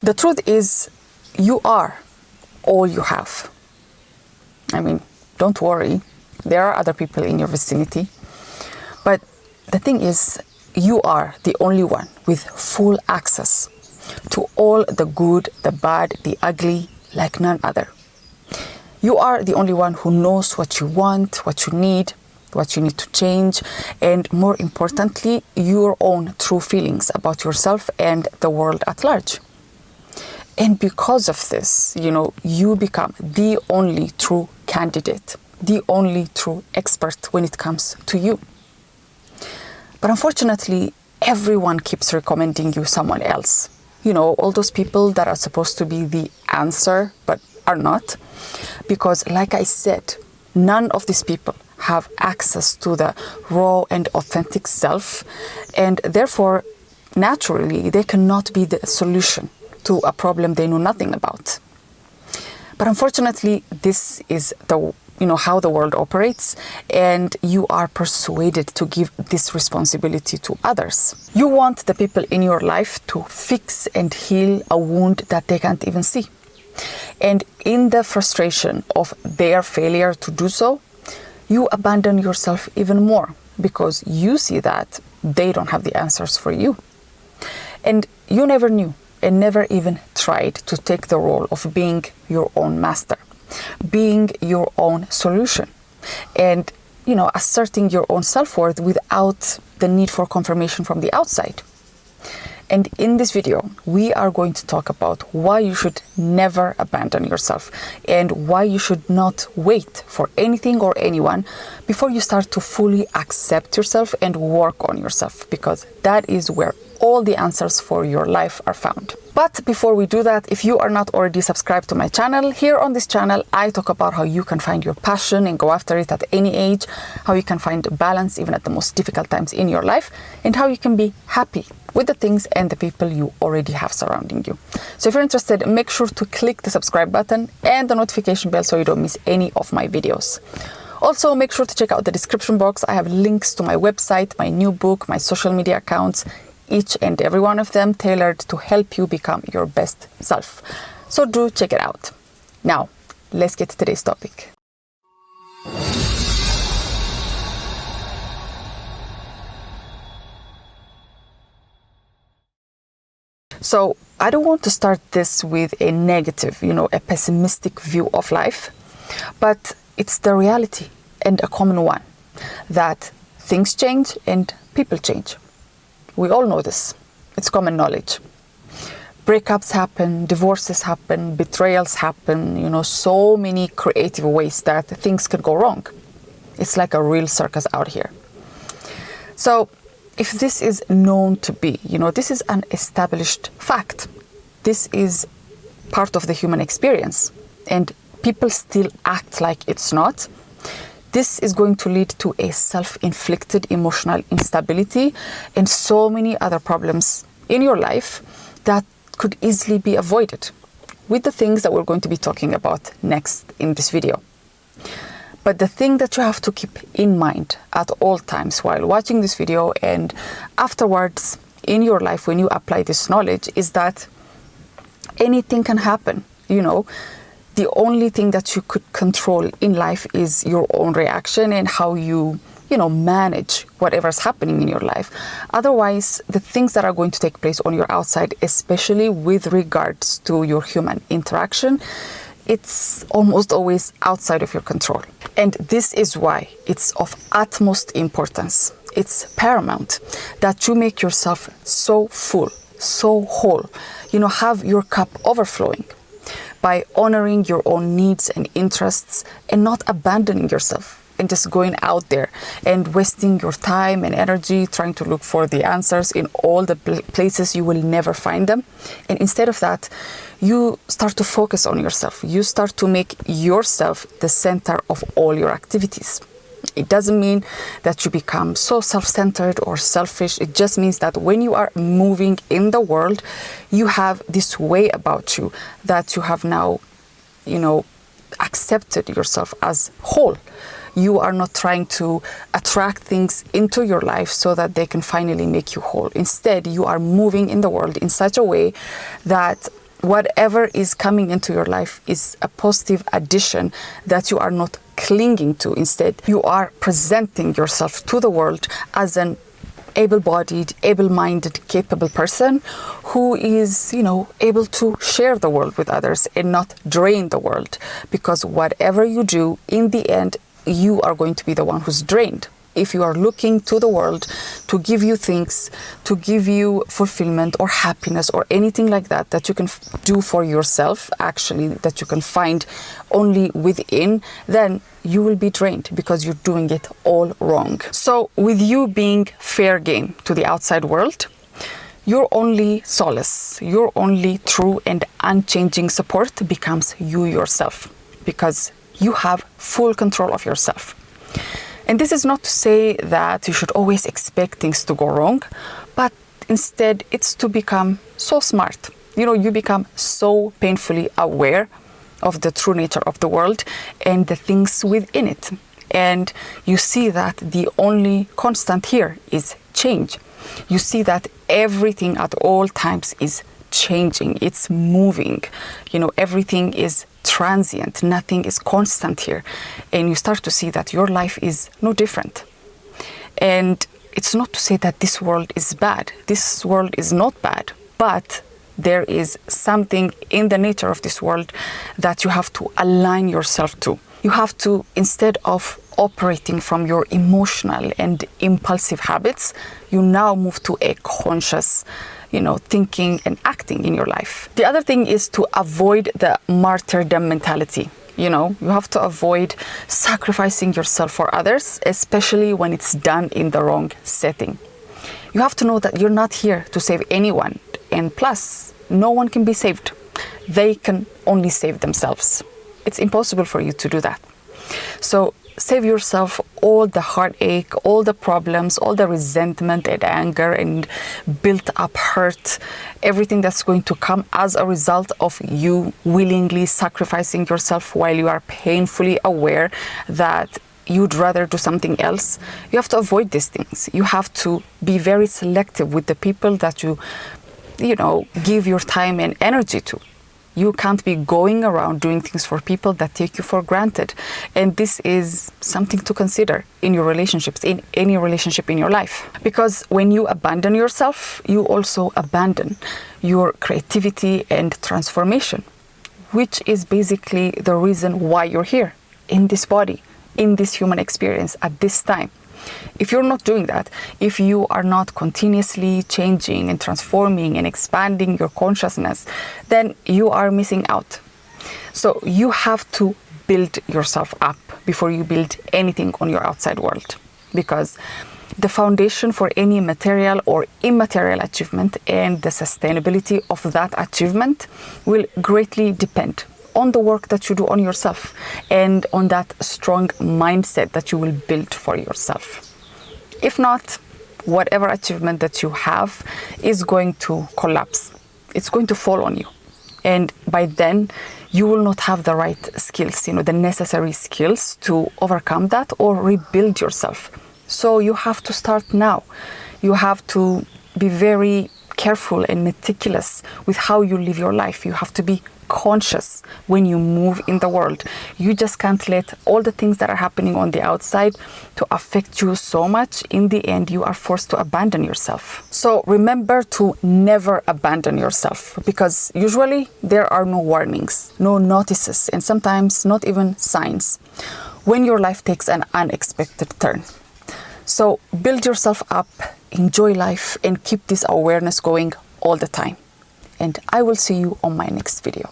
The truth is, you are all you have. I mean, don't worry, there are other people in your vicinity. But the thing is, you are the only one with full access to all the good, the bad, the ugly, like none other. You are the only one who knows what you want, what you need to change, and more importantly, your own true feelings about yourself and the world at large. And because of this, you become the only true candidate, the only true expert when it comes to you. But unfortunately, everyone keeps recommending you someone else. All those people that are supposed to be the answer, but are not. Because like I said, none of these people have access to the raw and authentic self. And therefore, naturally, they cannot be the solution to a problem they know nothing about. But unfortunately, this is how the world operates, and you are persuaded to give this responsibility to others. You want the people in your life to fix and heal a wound that they can't even see. And in the frustration of their failure to do so, you abandon yourself even more because you see that they don't have the answers for you. And you never knew and never even tried to take the role of being your own master, being your own solution, and asserting your own self-worth without the need for confirmation from the outside. And in this video, we are going to talk about why you should never abandon yourself and why you should not wait for anything or anyone before you start to fully accept yourself and work on yourself, because that is where all the answers for your life are found. But before we do that, if you are not already subscribed to my channel, here on this channel, I talk about how you can find your passion and go after it at any age, how you can find balance even at the most difficult times in your life, and how you can be happy with the things and the people you already have surrounding you. So if you're interested, make sure to click the subscribe button and the notification bell so you don't miss any of my videos. Also, make sure to check out the description box. I have links to my website, my new book, my social media accounts, each and every one of them tailored to help you become your best self. So do check it out. Now, let's get to today's topic. So I don't want to start this with a negative, a pessimistic view of life, but it's the reality and a common one that things change and people change. We all know this. It's common knowledge. Breakups happen, divorces happen, betrayals happen, so many creative ways that things can go wrong. It's like a real circus out here. So if this is known to be, this is an established fact. This is part of the human experience, and people still act like it's not. This is going to lead to a self-inflicted emotional instability and so many other problems in your life that could easily be avoided with the things that we're going to be talking about next in this video. But the thing that you have to keep in mind at all times while watching this video and afterwards in your life when you apply this knowledge is that anything can happen, The only thing that you could control in life is your own reaction and how you, manage whatever's happening in your life. Otherwise, the things that are going to take place on your outside, especially with regards to your human interaction, it's almost always outside of your control. And this is why it's of utmost importance. It's paramount that you make yourself so full, so whole, have your cup overflowing, by honoring your own needs and interests and not abandoning yourself and just going out there and wasting your time and energy trying to look for the answers in all the places you will never find them. And instead of that, you start to focus on yourself. You start to make yourself the center of all your activities. It doesn't mean that you become so self-centered or selfish. It just means that when you are moving in the world, you have this way about you that you have now, accepted yourself as whole. You are not trying to attract things into your life so that they can finally make you whole. Instead, you are moving in the world in such a way that whatever is coming into your life is a positive addition that you are not clinging to. Instead, you are presenting yourself to the world as an able-bodied, able-minded, capable person who is, able to share the world with others and not drain the world. Because whatever you do, in the end, you are going to be the one who's drained. If you are looking to the world to give you things, to give you fulfillment or happiness or anything like that, that you can do for yourself, actually, that you can find only within, then you will be drained because you're doing it all wrong. So with you being fair game to the outside world, your only solace, your only true and unchanging support becomes you yourself, because you have full control of yourself. And this is not to say that you should always expect things to go wrong, but instead it's to become so smart. You become so painfully aware of the true nature of the world and the things within it. And you see that the only constant here is change. You see that everything at all times is changing, it's moving. Everything is transient, nothing is constant here. And you start to see that your life is no different. And it's not to say that this world is bad. This world is not bad, but there is something in the nature of this world that you have to align yourself to. You have to, instead of operating from your emotional and impulsive habits, you now move to a conscious, thinking and acting in your life. The other thing is to avoid the martyrdom mentality. You have to avoid sacrificing yourself for others, especially when it's done in the wrong setting. You have to know that you're not here to save anyone. And plus, no one can be saved. They can only save themselves. It's impossible for you to do that. So save yourself all the heartache, all the problems, all the resentment and anger and built up hurt, everything that's going to come as a result of you willingly sacrificing yourself while you are painfully aware that you'd rather do something else. You have to avoid these things. You have to be very selective with the people that you give your time and energy to. You can't be going around doing things for people that take you for granted. And this is something to consider in your relationships, in any relationship in your life. Because when you abandon yourself, you also abandon your creativity and transformation, which is basically the reason why you're here in this body, in this human experience at this time. If you're not doing that, if you are not continuously changing and transforming and expanding your consciousness, then you are missing out. So you have to build yourself up before you build anything on your outside world, because the foundation for any material or immaterial achievement and the sustainability of that achievement will greatly depend on the work that you do on yourself and on that strong mindset that you will build for yourself. If not, whatever achievement that you have is going to collapse. It's going to fall on you. And by then, you will not have the right skills, the necessary skills to overcome that or rebuild yourself. So you have to start now. You have to be very careful and meticulous with how you live your life. You have to be conscious when you move in the world. You just can't let all the things that are happening on the outside to affect you so much. In the end, you are forced to abandon yourself. So remember to never abandon yourself, because usually there are no warnings, no notices, and sometimes not even signs when your life takes an unexpected turn. So build yourself up, enjoy life, and keep this awareness going all the time. And I will see you on my next video.